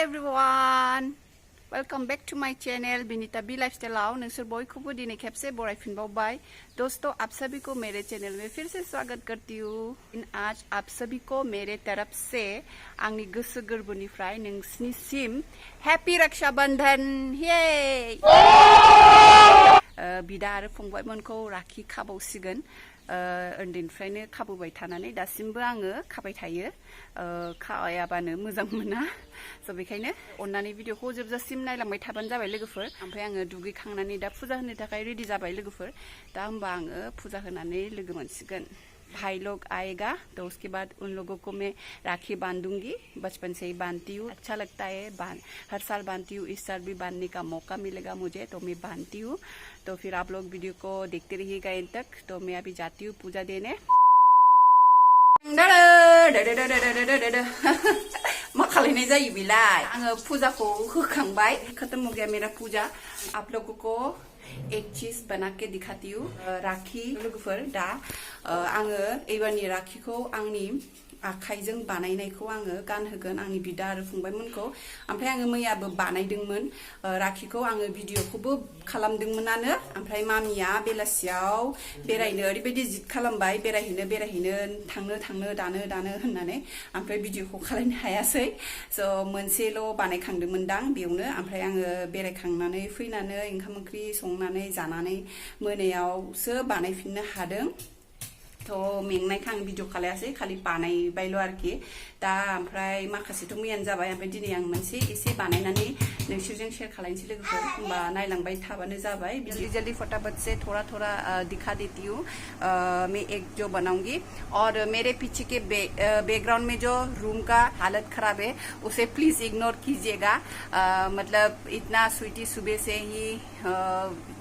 everyone, welcome back to my channel Binita B lifestyle नोंसोर बयखौबो दिनै खेबसे बरायफिनबावबाय। दोस्तों, आप सभी को मेरे चैनल में फिर से स्वागत करती हूँ। आज आप सभी को मेरे तरफ से आंनि गोसो गोरबोनिफ्राय नोंसिनिसिम हैप्पी रक्षा बंधन। ये बिदा आरो फंबायमोनखौ राखि खाबावसिगोन। उन्दैनिफ्रायनो खाबोबाय थानानै दासिमबो आङो खाबाय थायो। खायाबानो मोजां मोना। स' बेखायनो अन्नानै भिडिअखौ जोबजासिम नायलांबाय थाबानो जाबाय लोगोफोर। ओमफ्राय आङो दुगैखांनानै दा फुजा होनो थाखाय रेडि जाबाय लोगोफोर। दा होमबा आङो फुजा होनानै लोगो मोनसिगोन। भाई लोग आएगा तो उसके बाद उन लोगों को मैं राखी बांधूंगी। बचपन से ही बांधती हूँ, अच्छा लगता है। हर साल बांधती हूँ, इस साल भी बांधने का मौका मिलेगा मुझे तो मैं बांधती हूँ। तो फिर आप लोग वीडियो को देखते रहिएगा एंड तक। तो मैं अभी जाती हूँ पूजा देने। मा खालायनाय जायो बेलाय? आङो फुजाखौ होखांबाय। खत्म हो गया मेरा पूजा। आप लोगों को एक चीज बना के दिखाती हूँ। राखी लोगोफोर दा आङो एबारनि राखिखौ आंनि आखाइजों बानायनायखौ आङो गानहोगोन आंनि बिदा आरो फंबायमोनखौ। ओमफ्राय आङो मैयाबो बानायदोंमोन राखिखौ। आङो भिडिअखौबो खालामदोंमोनानो। ओमफ्राय मामिया बेलासियाव बेरायनो ओरैबायदि जिद खालामबाय, बेरायहैनो थांनो दानो होननानै। ओमफ्राय भिडिअखौ खालामनो हायासै। स' मोनसेल' बानायखांदोंमोनदां बेयावनो। ओमफ्राय आङो बेरायखांनानै फैनानै ओंखाम ओंख्रि संनानै जानानै मोनायावसो बानायफिननो हादों। तो मेंनायखौ आं भिडिअ खालायासै, खालि बानायबायल' आरोखि। दा ओमफ्राय माखासेथ' मैयानो जाबाय। ओमफ्राय दिनै आं मोनसे एसे बानायनानै नोंसोरजों शेयर खालायनोसै लोगोफोर। होमबा नायलांबाय थाबानो जाबाय। जल्दी फटाफट से थोड़ा दिखा देती हूँ। मैं एक जो बनाऊंगी और मेरे पीछे के बैकग्राउंड में जो रूम का हालत खराब है उसे प्लीज इग्नोर कीजिएगा। मतलब इतना स्वीटी सुबह से ही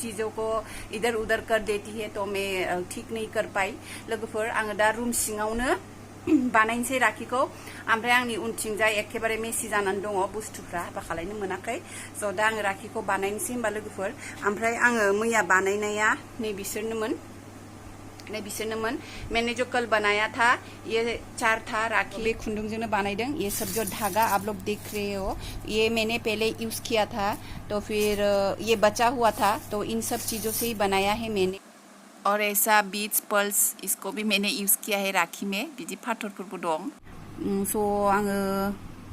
चीजों को इधर उधर कर देती है तो मैं ठीक नहीं कर पाई लोगोफोर। आङो दा रूम सिङावनो बानायनोसै राखिखौ। ओमफ्राय आंनि उनथिंजाय एखेबारे मेसि जानानै दङ बुस्थुफ्रा, हाबा खालायनो मोनाखै। स' दा आङो राखिखौ बानायनोसै होमबा लोगोफोर। ओमफ्राय आङो मैया बानायनाया नैबिसोरनोमोन। मैंने जो कल बनाया था ये 4 था राखी। बे खुंदुंजोंनो बानायदों। ये सब जो धागा आप लोग देख रहे हो ये मैंने पहले यूज किया था, तो फिर ये बचा हुआ था, तो इन सब चीजों से ही बनाया है मैंने। और ऐसा बीट्स पर्ल्स इसको भी मैंने यूज किया है राखी में। बिदि फाथरफोरबो दं। स' आङो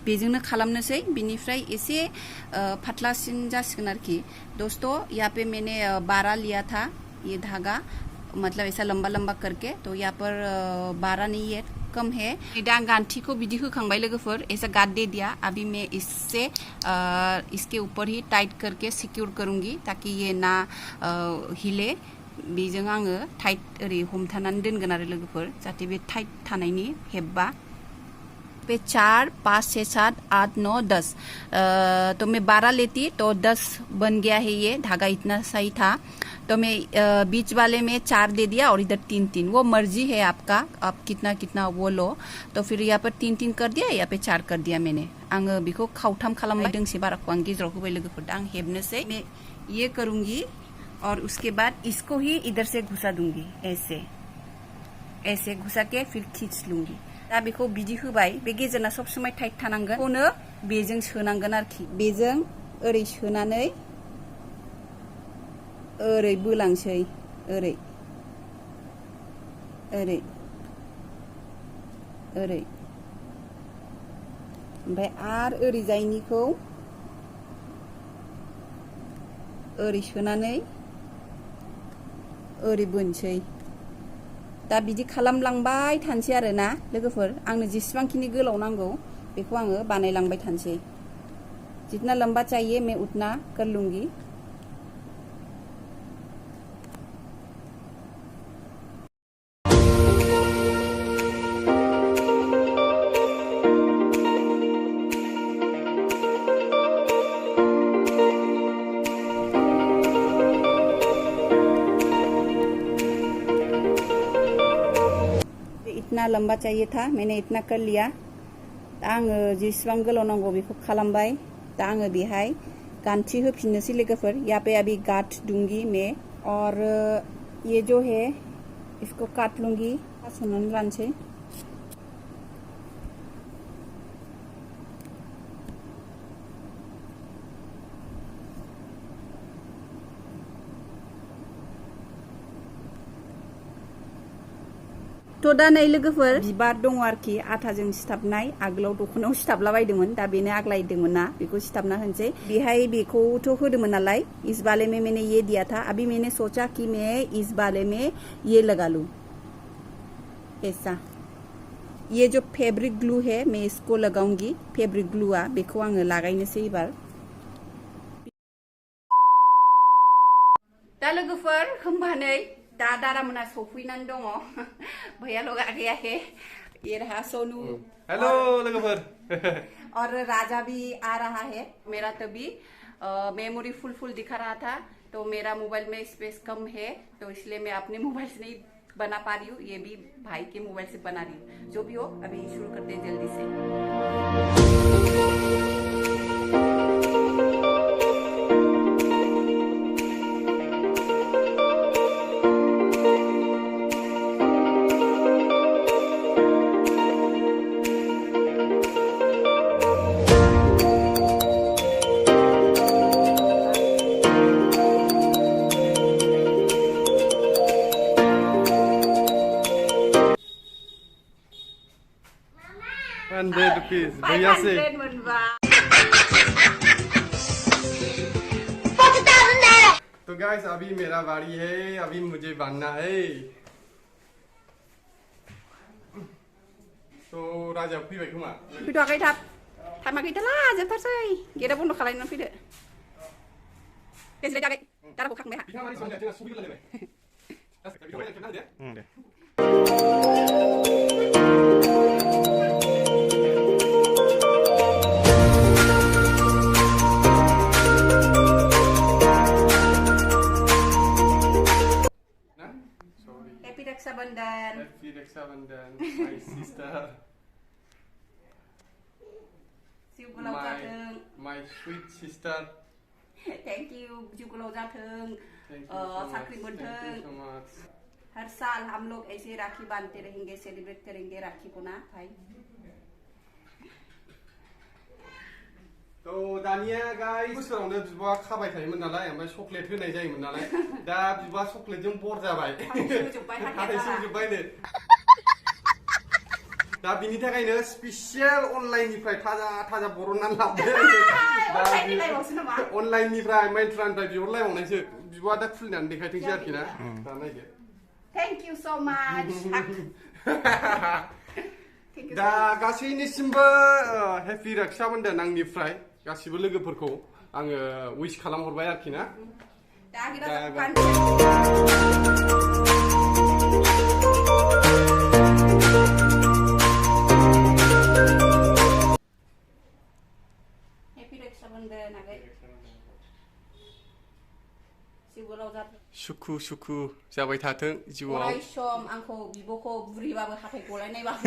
बेजोंनो खालामनोसै। बिनिफ्राय एसे फाटलासिन जासिगोन आरोखि। दोस्तों, यहाँ पे मैंने 12 लिया था ये धागा, मतलब ऐसा लंबा करके। तो यहाँ पर 12 नहीं है, कम है। दा गांठी को बिदि होखांबाय लोगोफोर। ऐसा गांठ दे दिया। अभी मैं इससे इसके ऊपर ही टाइट करके सिक्योर करूंगी ताकि ये ना हिले। बेजों आङो टाइट ओरै हमथानानै दोनगोन आरो लोगोफोर, जाहाथे बे टाइट थानायनि हेब्बा। पे 4, 5, 6, 7, 8, 9, 10 तो मैं 12 लेती तो 10 बन गया है। ये धागा इतना सही था। तो मैं बीच वाले में 4 दे दिया और इधर 3, वो मर्जी है आपका, आप कितना वो लो। तो फिर यहाँ पर 3 कर दिया, यहाँ पे 4 कर दिया मैंने। आङो बेखौ खावथाम खालामबाय दोंसे बाराखौ आं गेजेराव होबाय लोगोफोर। दा आं हेबनोसै। मैं ये करूंगी और उसके बाद इसको ही इधर से घुसा दूंगी। ऐसे घुसा के फिर खींच लूंगी। दा बेखौ बिदि होबाय। बे गेजेरना सब समय टाइट थानांगोन। बेखौनो बेजों सोनांगोन आरोखि। बेजों ओरै सोनानै ओरै बोलांसै। ओरै ओमफ्राय आरो ओरै जायनिखौ ओरै सोनानै ओरै बोनसै। दा बिदि खालामलांबाय थानोसै आरो ना लोगोफोर। आंनो जेसेबांखिनि गोलाव नांगौ बेखौ आङो बानायलांबाय थानोसै। जितना लंबा चाहिए मैं उतना कर लूंगी। इतना लंबा चाहिए था, मैंने इतना कर लिया। दा आङो जेसेबां गोलाव नांगौ बेखौ खालामबाय। दा आङो बेहाय गांठी होफिननोसै लोगोफोर। यहाँ पे अभी गांठ दूंगी मैं और ये जो है इसको काट लूंगी। हास'नानै लानोसै। दा नै लोगोफोर बिबार दङ आरोखि आथाजों सिथाबनाय आगोलाव दखनायाव सिथाबला बायदोंमोन दा बेनो आग्लायदोंमोन ना बेखौ सिथाबना होनसै बेहाय बेखौथ' होदोंमोन नालाय इस बाले में मैंने ये दिया था अभी मैंने सोचा कि मैं इस बाले में ये लगा लूं ऐसा ये जो फैब्रिक ग्लू है मैं इसको लगाऊंगी फैब्रिक ग्लूआ बेखौ आङो लागायनोसै एबार दा लोगोफोर होमबा नै दा दादामोना सफैनानै दङ भैया लोग आ गया है ये रहा सोनू हेलो लोगोफोर और राजा भी आ रहा है मेरा तभी मेमोरी फुल दिखा रहा था तो मेरा मोबाइल में स्पेस कम है तो इसलिए मैं अपने मोबाइल से नहीं बना पा रही हूँ ये भी भाई के मोबाइल से बना रही हूँ जो भी हो अभी शुरू करते हैं जल्दी से ₹100 भैया से तो गाइस अभी मेरा बारी है अभी मुझे बांधना है तो राजा फैबाय खोमा फैथ'वाखै थामाखैथाला जोबथारसै गेटआ बन्द' खालायनानै फैदो गेजेर जाबाय दाराखौ खांबाय Happy Raksha Bandhan. Happy Raksha Bandhan, my sister. Siêu cô lâu ra thương. My sweet sister. Thank you, siêu cô lâu ra thương. साकरी बन Thank you so much. हर साल हम लोग ऐसे राखी बांधते रहेंगे सेलिब्रेट करेंगे राखी को ना भाई तो दानिया गाइस बोसोरावनो बिबा खाबाय थायोमोन नालाय ओमफ्राय चकलेट होनाय जायोमोन नालाय दा बिबा चकलेटजों बर जाबाय हाथाय सोजोबबायनो दा बिनि थाखायनो स्पेशल अनलाइननिफ्राय थाजा बरननानै लाबोदों दा अनलाइननिफ्राय माइन्ट्रानिफ्राय बिहरलायबावनायसो बिबा दा खुलिनानै देखायथोंसै आरोखि ना दा नायदो Thank you so much. दा गासैनिसिमबो हेपि रक्षा बन्धन आंनिफ्राय गासिबो लोगोफोरखौ आङो उइश खालामहरबाय आरोखि ना हेपि रक्षा बन्धन आगै सुखु सुखु जाबाय थाथों जिउआव अराय सम आंखौ बिब'खौ बुरिबाबो हाथाय गलायनायबाबो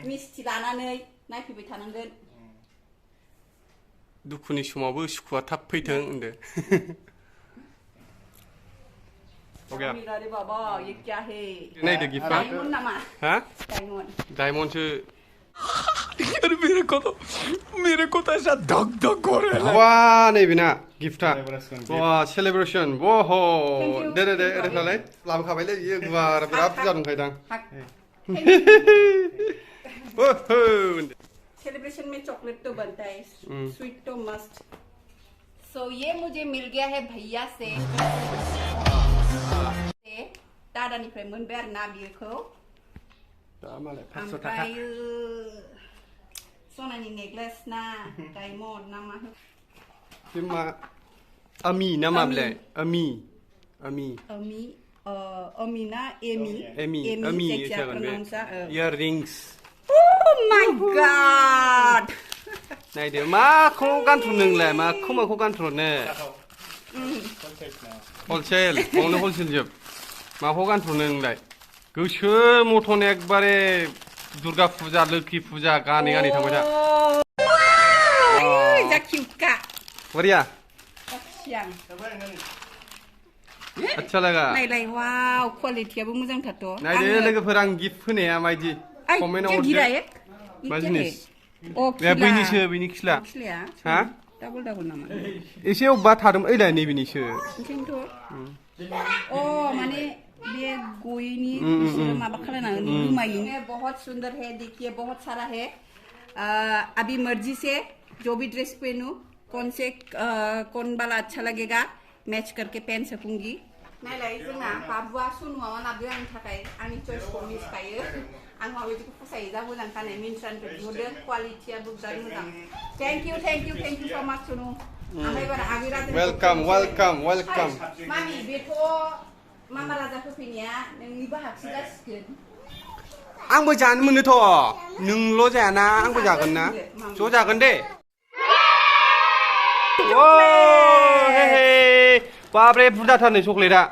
मिस्थि लानानै नायफैबाय थानांगोन दुखुनि समावबो सुखुआ थाब फैथों होनदो ओके अरे बाबा ये क्या है नायदो गिफ्टआ डायमंड नामा हा डायमंडसो अरे मेरे को तो ऐसा धक धक हो रहा है वाह नहीं बिना गिफ्टा वाह सेलिब्रेशन वो हो दे अरे साले लाबोखाबायलै इयो गुवार बिराद बुरजा दंखायोदां ओहो सेलिब्रेशन में चॉकलेट तो बनता है स्वीट तो मस्ट सो ये मुझे मिल गया है भैया से दादानिफ्राय मोनबाय आरो ना बियोखौ ओमफ्राय सनानि नेकलेस ना डायमंड ना मा मा अमी ना मा बेलाय अमी ना एमी इयाररिंग्स Oh my god! नायदो माखौ गानथ्र नोंलाय माखौ गानथ्रनो हलसेल बावनो हलसेल जोब माखौ गानथ्र नोंलाय गोसो मथन एकबारे दुर्गा फुजा लोखि फुजा गानै थांबाय था जा क्यूटका बढ़िया सियां अच्छा लगा नायलाय वाव क्वालिटियाबो मोजांथारथ' नायदो लोगोफोर आं गिफ्ट होनाया मायदि कमेन्टआव हरदो मा जिनिस बैनि खिला हा डाबल नामा एसे अबबा थादों ओइलाय नैबेनिसो ओंखायनोथ' माने बे गोईनी बिसोर माबा खालायनानै रुमायो बहुत सुंदर है देखिए बहुत सारा है अभी मर्जी से जो भी ड्रेस पहनूं कौन वाला अच्छा लगेगा मैच करके पहन सकूंगी नायलाय जोंना बाबुआ सुनुआ लाबोदों आंनि थाखाय आंनि चॉइसखौ मिथिखायो आं माबायदिखौ फसायो जा मोजां गाननाय मिन्ट्रानिफ्राय बिहरदों क्वालिटियाबो बिराद मोजां थैंक यू सो माच सुनु ओमफ्राय बारा आगिरा वेलकाम मामि बेथ' मामा राजा फैनाया नोंनि बाहागसो जासिगोन आंबो जानो मोनोथ' नोंल' जायाना आंबो जागोन ना ज' जागोन दे बाब्रे बुरजाथारनै चक्लेटआ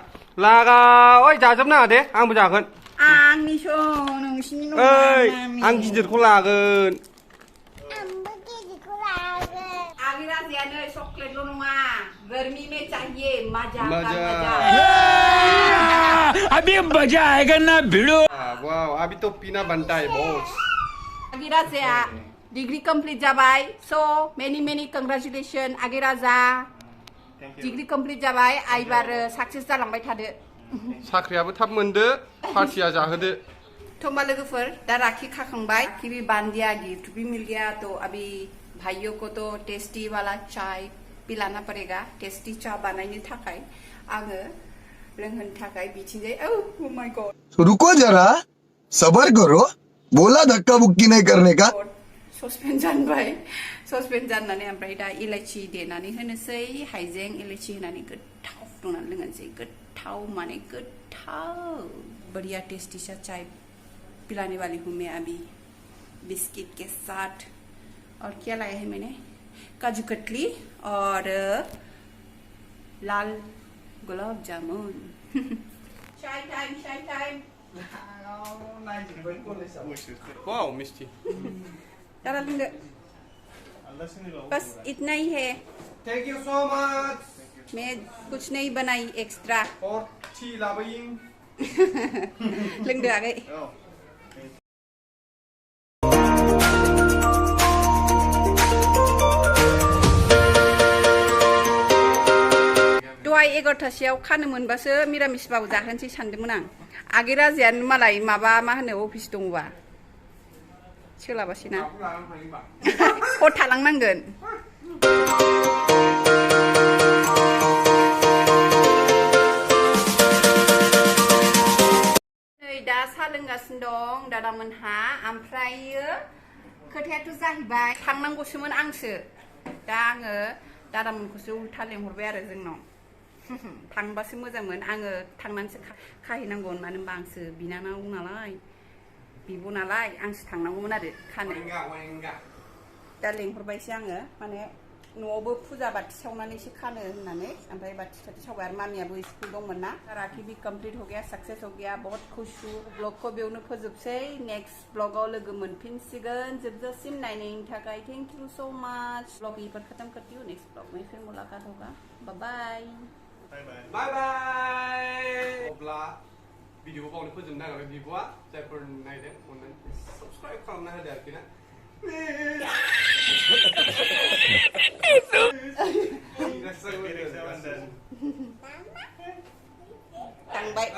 लागा ओइ जाजोबनाङा दे आंबो जागोन आंनि सो नोंसिनि नङा ओइ आं गिदिरखौ लागोन आंबो गिदिरखौ लागोन आगिरा जायानो चक्लेटल' नङा गर्मी में चाहिए मजा अभी मजा आएगा ना भिड़ो वाओ अभी तो पीना बनता है बॉस आगिरा जाया डिग्री कंप्लीट जाबाय सो मेनी कंग्रेचुलेशन आगिरा जा डिग्री कंप्लीट जाबाय आइबार सक्सेस जालांबाय थादो साख्रियाबो थाब मोनदो पार्टिया जाहोदो तो होमबा लोगोफोर दा राखी खाखांबाय कि भी बांध दिया गिफ्ट भी मिल गया तो अभी भाइयों को तो टेस्टी वाला चाय पिलाना पड़ेगा टेस्टी चाय बनाने थाखाय आङो लोंहोनो थाखाय बिथिंजाय ओह माय गॉड रुको जरा सबर करो बोला धक्का बुक्की नहीं करने का ससपेन जानबाय ससपेन जाननानै ओमफ्राय दा इलाइचि देनानै होनोसै हाइजें इलाइचि होनानै गोथाव फुदुंनानै लोंनोसै गोथाव माने गोथाव बढ़िया टेस्टी सा चाय पिलाने वाली हूँ मैं अभी बिस्किट के साथ और क्या लाया है मैंने काजू कतली और लाल गुलाब जामुन चाय टाइम वाओ मिस्टी दादा लोंदो बस इतना ही है थैंक यू सो मच मैं कुछ नहीं बनाई एक्स्ट्रा और टी लाबोयिं लोंदो आगै दहाय 11टासोआव खानो मोनबासो मिरामिसबाबो जाहोनोसै सानदोंमोन आं आगै राजायानो मालाय माबा मा होनो अफिस दंबा सोलाबासैना हर थालांनांगोन नै दा साहा लोंगासिनो दं दादामोनहा ओमफ्रायो खोथायाथ' जाहैबाय थांनांगौसोमोन आंसो दा आङो दादामोनखौसो उल्था लेंहरबाय आरो जोंनाव थांबासो मोजांमोन आङो थांनानैसो खाहैनांगौमोन मानो होनबा आंसो बिनानाव नालाय बिब' नालाय आंसो थांनांगौमोन आरो खानो दा लेंहरबायसो आङो माने न'आवबो फुजा बाथि सावनानैसो खानो होननानै ओमफ्राय बाथि सावबाय आरो मामियाबो स्कुल दंमोन ना राखी भी कंप्लीट हो गया सक्सेस हो गया बहुत खुश हूँ ब्लगखौ बेयावनो फोजोबसै नेक्स्ट ब्लगाव लोगो मोनफिनसिगोन जोबजासिम नायनायनि थाखाय thank you so much blog यहीं पर खत्म करती हूँ नेक्स्ट ब्लॉग में फिर मुलाकात होगा बाय बाय अब्ला भिडिअ बावनो फोजोबनो नागिरबाय बिब'आ जायफोर नायदों अननानै साबस्क्राइब खालामना होदो आरोखि ना थांबाय